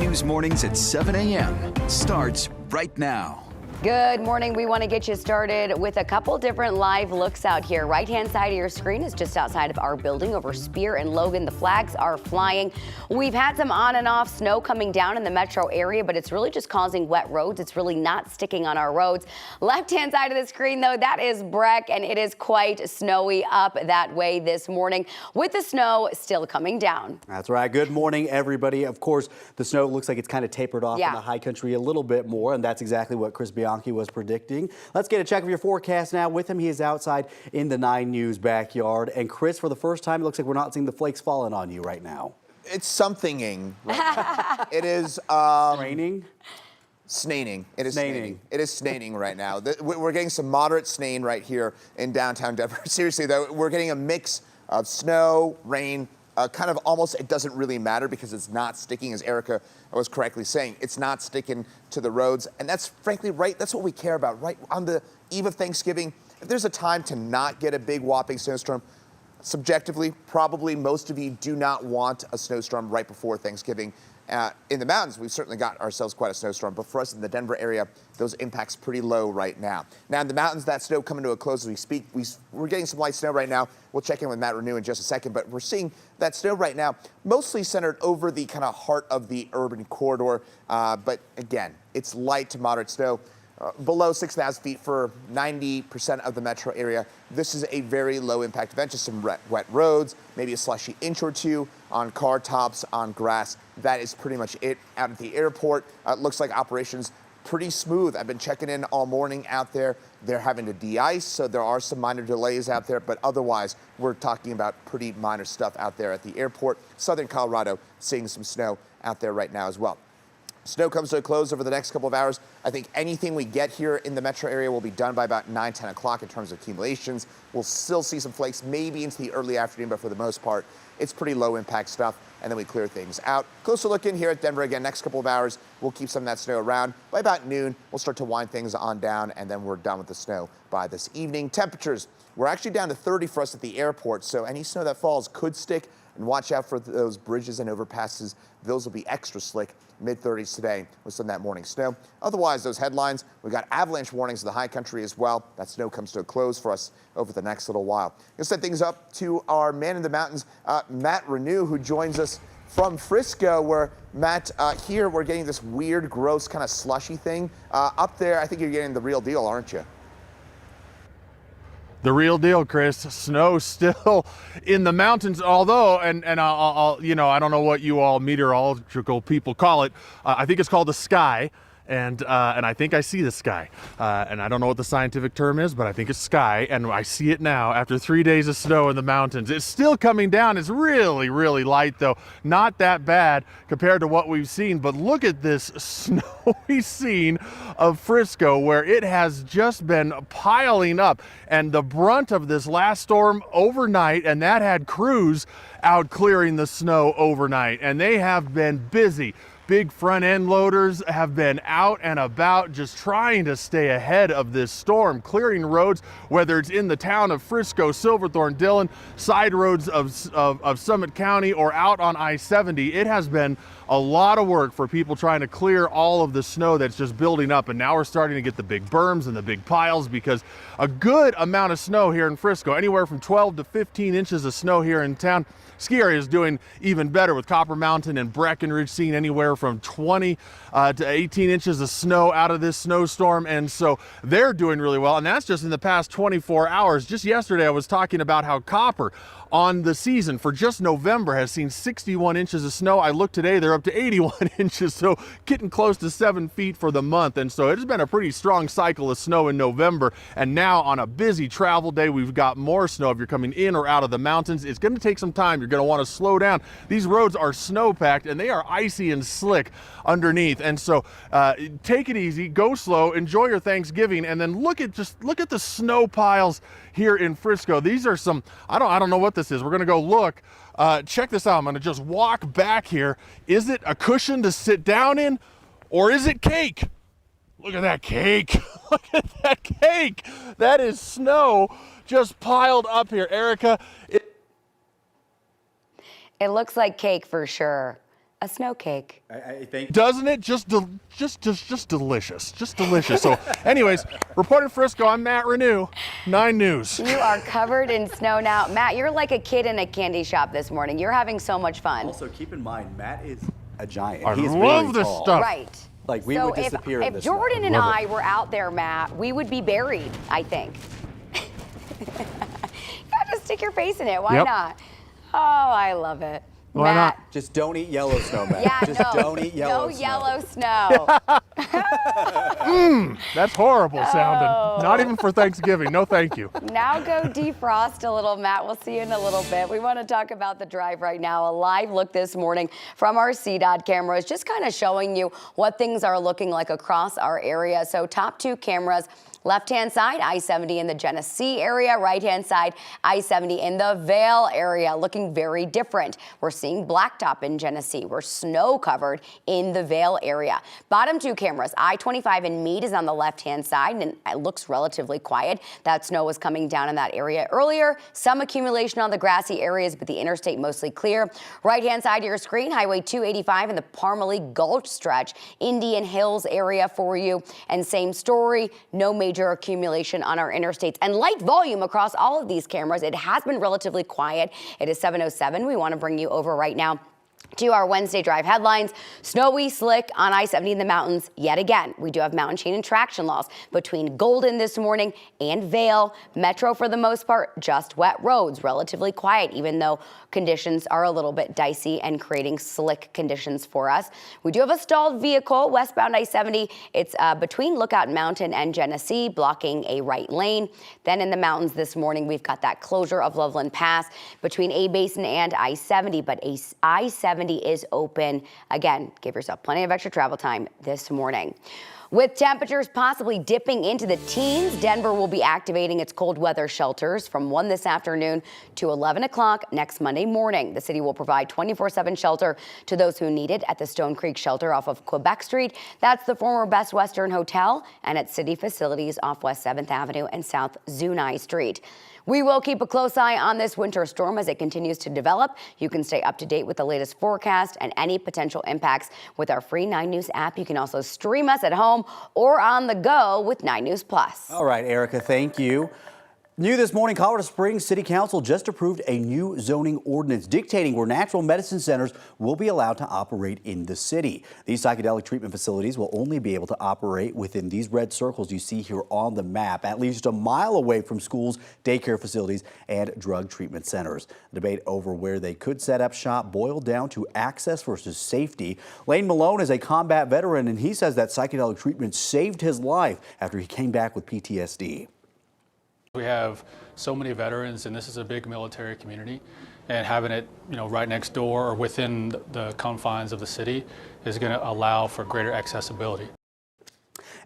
News mornings at 7 a.m. starts right now. Good morning. We want to get you started with a couple different live looks out here. Right-hand side of your screen is just outside of our building over Spear and Logan. The flags are flying. We've had some on and off snow coming down in the metro area, but it's really just causing wet roads. It's really not sticking on our roads. Left-hand side of the screen, though, that is Breck, and it is quite snowy up that way this morning with the snow still coming down. That's right. Good morning, everybody. Of course, the snow looks like it's kind of tapered off in the high country a little bit more, and that's exactly what Chris Bianchi was predicting. Let's get a check of your forecast now. With him, he is outside in the 9 News backyard. And Chris, for the first time, it looks like we're not seeing the flakes falling on you right now. It's something-ing. It is Raining? snaining. It is snaining. It is snaining right now. We're getting some moderate snain right here in downtown Denver. Seriously, though, we're getting a mix of snow, rain, kind of almost it doesn't really matter because it's not sticking, as Erica was correctly saying. It's not sticking to the roads, and that's frankly right. That's what we care about, right? On the eve of Thanksgiving, if there's a time to not get a big whopping snowstorm, subjectively, probably most of you do not want a snowstorm right before Thanksgiving. In the mountains, we've certainly got ourselves quite a snowstorm, but for us in the Denver area, those impacts pretty low right now. Now in the mountains, that snow coming to a close as we speak. We're getting some light snow right now. We'll check in with Matt Renew in just a second, but we're seeing that snow right now mostly centered over the kind of heart of the urban corridor. But again, it's light to moderate snow. Below 6,000 feet for 90% of the metro area. This is a very low impact event, just some wet roads, maybe a slushy inch or two on car tops, on grass. That is pretty much it. Out at the airport, it looks like operations pretty smooth. I've been checking in all morning out there. They're having to de-ice, so there are some minor delays out there, but otherwise, we're talking about pretty minor stuff out there at the airport. Southern Colorado seeing some snow out there right now as well. Snow comes to a close over the next couple of hours. I think anything we get here in the metro area will be done by about 9, 10 o'clock in terms of accumulations. We'll still see some flakes maybe into the early afternoon, but for the most part, it's pretty low impact stuff, and then we clear things out. Closer look in here at Denver again, next couple of hours, we'll keep some of that snow around. By about noon, we'll start to wind things on down, and then we're done with the snow by this evening. Temperatures, we're actually down to 30 for us at the airport, so any snow that falls could stick, and watch out for those bridges and overpasses. Those will be extra slick. Mid-30s today with some of that morning snow. Otherwise, those headlines, we got avalanche warnings in the high country as well. That snow comes to a close for us over the next little while. Let's set things up to our man in the mountains, Matt Renew, who joins us from Frisco, where, Matt, here we're getting this weird, gross, kind of slushy thing. Up there, I think you're getting the real deal, aren't you? The real deal, Chris. Snow still in the mountains, although, and I'll you know, I don't know what you all meteorological people call it. I think it's called the sky. And I think I see the sky. And I don't know what the scientific term is, but I think it's sky. And I see it now after 3 days of snow in the mountains. It's still coming down. It's really, really light, though. Not that bad compared to what we've seen. But look at this snowy scene of Frisco, where it has just been piling up. And the brunt of this last storm overnight, and that had crews out clearing the snow overnight. And they have been busy. Big front end loaders have been out and about just trying to stay ahead of this storm, clearing roads, whether it's in the town of Frisco, Silverthorne, Dillon, side roads of Summit County, or out on I-70. It has been a lot of work for people trying to clear all of the snow that's just building up. And now we're starting to get the big berms and the big piles, because a good amount of snow here in Frisco, anywhere from 12 to 15 inches of snow here in town. Ski area is doing even better, with Copper Mountain and Breckenridge seeing anywhere from 20 to 18 inches of snow out of this snowstorm. And so they're doing really well. And that's just in the past 24 hours. Just yesterday, I was talking about how Copper on the season for just November has seen 61 inches of snow. I looked today, they're up to 81 inches, so getting close to 7 feet for the month. And so it has been a pretty strong cycle of snow in November. And now on a busy travel day, we've got more snow. If you're coming in or out of the mountains, it's going to take some time. You're going to want to slow down. These roads are snow-packed, and they are icy and slick underneath. And so take it easy, go slow, enjoy your Thanksgiving, and then look at the snow piles here in Frisco. These are some, I don't know what this is. We're going to go look. Check this out. I'm going to just walk back here. Is it a cushion to sit down in, or is it cake? Look at that cake. Look at that cake. That is snow just piled up here. Erica, it looks like cake for sure. a snow cake. I think. Doesn't it? Just delicious. Just delicious. So anyways, reporting Frisco, I'm Matt Renew, 9 News. You are covered in snow now. Matt, you're like a kid in a candy shop this morning. You're having so much fun. Also, keep in mind, Matt is a giant. I He is love really this tall. stuff. Right. Like, we so would disappear in if this Jordan snow. and Love I were out there, Matt, we would be buried, I think. You gotta just stick your face in it. Why Yep. not? Oh, I love it. Why Matt, not? Just don't eat yellow snow, Matt. Yeah, Just don't eat yellow no snow. yellow snow. That's horrible sounding. Not even for Thanksgiving. No, thank you. Now go defrost a little, Matt. We'll see you in a little bit. We want to talk about the drive right now. A live look this morning from our CDOT cameras, just kind of showing you what things are looking like across our area. So top 2 cameras. Left-hand side, I-70 in the Genesee area. Right-hand side, I-70 in the Vail area, looking very different. We're seeing blacktop in Genesee. We're snow-covered in the Vail area. Bottom 2 cameras, I-25 in Meade is on the left-hand side, and it looks relatively quiet. That snow was coming down in that area earlier. Some accumulation on the grassy areas, but the interstate mostly clear. Right-hand side of your screen, Highway 285 in the Parmalee Gulch stretch, Indian Hills area for you. And same story, no major accumulation on our interstates and light volume across all of these cameras. It has been relatively quiet. It is 7:07. We want to bring you over right now to our Wednesday drive headlines. Snowy, slick on I-70 in the mountains yet again. We do have mountain chain and traction loss between Golden this morning and Vail. Metro, for the most part, just wet roads, relatively quiet, even though conditions are a little bit dicey and creating slick conditions for us. We do have a stalled vehicle westbound I-70. It's between Lookout Mountain and Genesee, blocking a right lane. Then in the mountains this morning, we've got that closure of Loveland Pass between A-Basin and I-70, but I-70 is open. Again, give yourself plenty of extra travel time this morning. With temperatures possibly dipping into the teens, Denver will be activating its cold weather shelters from 1 this afternoon to 11 o'clock next Monday morning. The city will provide 24/7 shelter to those who need it at the Stone Creek shelter off of Quebec Street. That's the former Best Western Hotel, and at city facilities off West 7th Avenue and South Zuni Street. We will keep a close eye on this winter storm as it continues to develop. You can stay up to date with the latest forecast and any potential impacts with our free 9 News app. You can also stream us at home or on the go with 9 News Plus. All right, Erica, thank you. New this morning, Colorado Springs City Council just approved a new zoning ordinance dictating where natural medicine centers will be allowed to operate in the city. These psychedelic treatment facilities will only be able to operate within these red circles you see here on the map, at least a mile away from schools, daycare facilities, and drug treatment centers. The debate over where they could set up shop boiled down to access versus safety. Lane Malone is a combat veteran, and he says that psychedelic treatment saved his life after he came back with PTSD. We have so many veterans, and this is a big military community, and having it, right next door or within the confines of the city is going to allow for greater accessibility.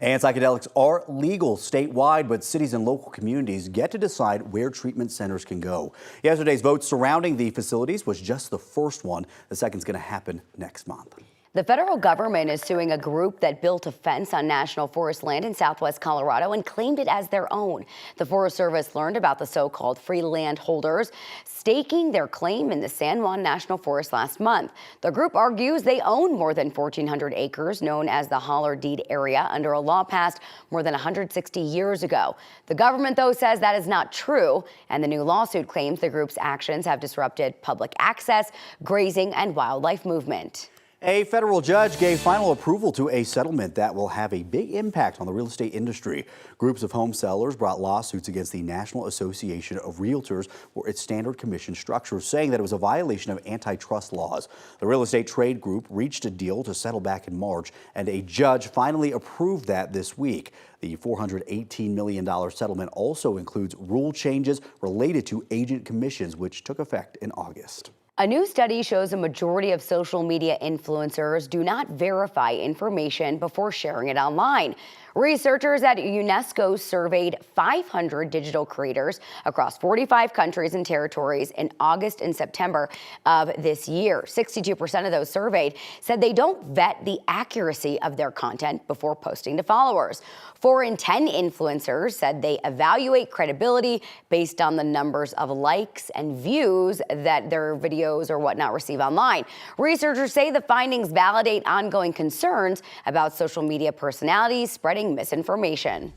And psychedelics are legal statewide, but cities and local communities get to decide where treatment centers can go. Yesterday's vote surrounding the facilities was just the first one. The second's going to happen next month. The federal government is suing a group that built a fence on national forest land in southwest Colorado and claimed it as their own. The Forest Service learned about the so-called free land holders staking their claim in the San Juan National Forest last month. The group argues they own more than 1,400 acres known as the Holler Deed area under a law passed more than 160 years ago. The government, though, says that is not true, and the new lawsuit claims the group's actions have disrupted public access, grazing, and wildlife movement. A federal judge gave final approval to a settlement that will have a big impact on the real estate industry. Groups of home sellers brought lawsuits against the National Association of Realtors for its standard commission structure, saying that it was a violation of antitrust laws. The real estate trade group reached a deal to settle back in March, and a judge finally approved that this week. The $418 million settlement also includes rule changes related to agent commissions, which took effect in August. A new study shows a majority of social media influencers do not verify information before sharing it online. Researchers at UNESCO surveyed 500 digital creators across 45 countries and territories in August and September of this year. 62% of those surveyed said they don't vet the accuracy of their content before posting to followers. 4 in 10 influencers said they evaluate credibility based on the numbers of likes and views that their videos videos or whatnot receive online. Researchers say the findings validate ongoing concerns about social media personalities spreading misinformation.